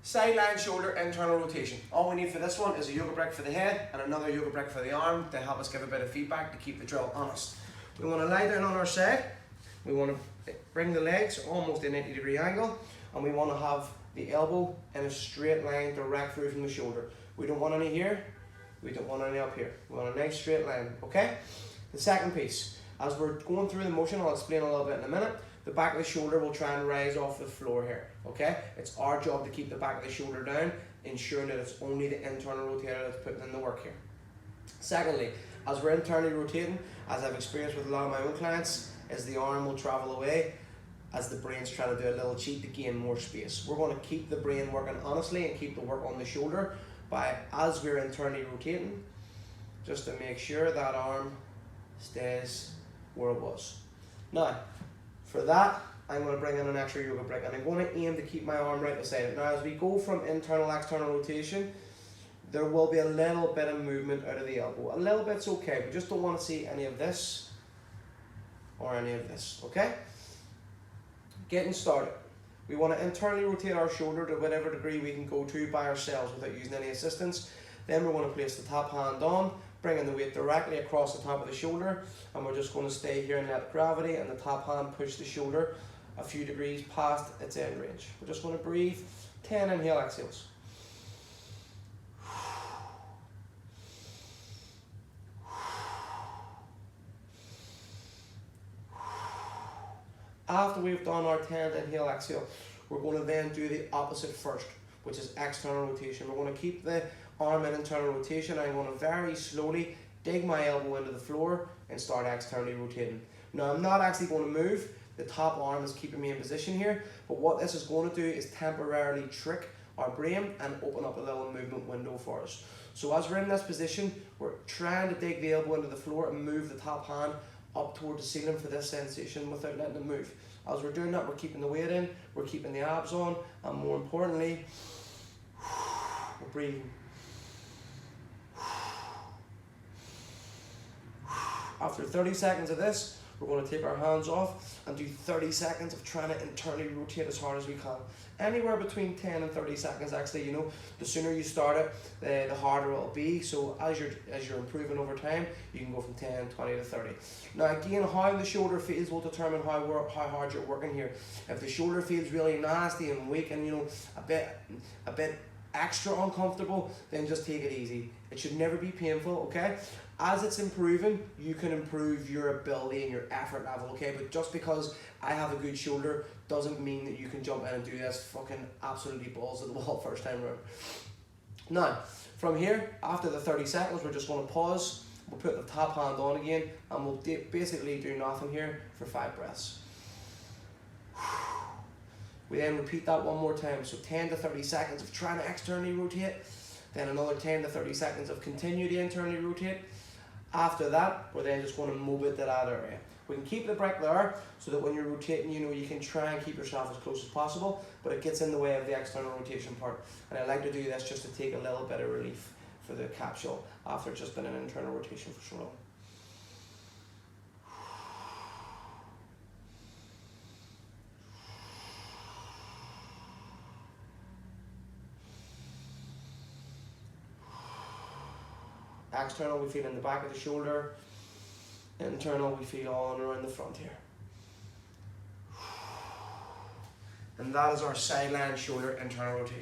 Sideline shoulder internal rotation. All we need for this one is a yoga brick for the head and another yoga brick for the arm to help us give a bit of feedback to keep the drill honest. We want to lie down on our side. We want to bring the legs almost a 90-degree angle, and we want to have the elbow in a straight line direct through from the shoulder. We don't want any here, we don't want any up here. We want a nice straight line, okay? The second piece, as we're going through the motion, I'll explain a little bit in a minute, the back of the shoulder will try and rise off the floor here, okay? It's our job to keep the back of the shoulder down, ensuring that it's only the internal rotator that's putting in the work here. Secondly, as we're internally rotating, as I've experienced with a lot of my own clients, is the arm will travel away as the brain's trying to do a little cheat to gain more space. We're going to keep the brain working honestly and keep the work on the shoulder by, as we're internally rotating, just to make sure that arm stays where it was. Now, for that, I'm going to bring in an extra yoga brick, and I'm going to aim to keep my arm right beside it. Now, as we go from internal external rotation, there will be a little bit of movement out of the elbow. A little bit's okay. We just don't want to see any of this or any of this, okay? Getting started. We want to internally rotate our shoulder to whatever degree we can go to by ourselves without using any assistance. Then we're going to place the top hand on, bringing the weight directly across the top of the shoulder, and we're just going to stay here and let gravity and the top hand push the shoulder a few degrees past its end range. We're just going to breathe 10 inhale exhales. After we've done our 10 inhale exhale, we're going to then do the opposite first, which is external rotation. We're going to keep the arm in internal rotation. I'm going to very slowly dig my elbow into the floor and start externally rotating. Now, I'm not actually going to move. The top arm is keeping me in position here, but what this is going to do is temporarily trick our brain and open up a little movement window for us. So as we're in this position, we're trying to dig the elbow into the floor and move the top hand up toward the ceiling for this sensation without letting it move. As we're doing that, we're keeping the weight in, we're keeping the abs on, and more importantly, we're breathing. After 30 seconds of this, we're going to take our hands off and do 30 seconds of trying to internally rotate as hard as we can. Anywhere between 10 and 30 seconds, actually, you know, the sooner you start it, the harder it'll be. So as you're improving over time, you can go from 10, 20 to 30. Now again, how the shoulder feels will determine how hard you're working here. If the shoulder feels really nasty and weak and, you know, a bit extra uncomfortable, then just take it easy. It should never be painful, okay? As it's improving, you can improve your ability and your effort level, okay? But just because I have a good shoulder doesn't mean that you can jump in and do this fucking absolutely balls to the wall first time round. Now, from here, after the 30 seconds, we're just going to pause. We'll put the top hand on again, and we'll basically do nothing here for 5 breaths. We then repeat that one more time. So 10 to 30 seconds of trying to externally rotate, then another 10 to 30 seconds of continue to internally rotate. After that, we're then just going to move it to that area. We can keep the brick there so that when you're rotating, you know, you can try and keep yourself as close as possible, but it gets in the way of the external rotation part. And I like to do this just to take a little bit of relief for the capsule after just been in internal rotation for so long. External we feel in the back of the shoulder, internal we feel all around the front here. And that is our sideline shoulder internal rotation.